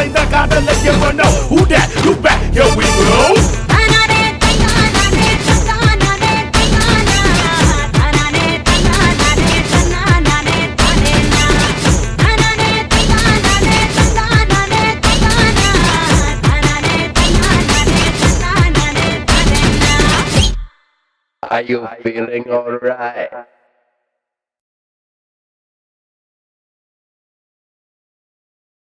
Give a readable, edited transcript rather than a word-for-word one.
நிறைந்த காதலை எவனோ who that you back here we go Are you feeling alright?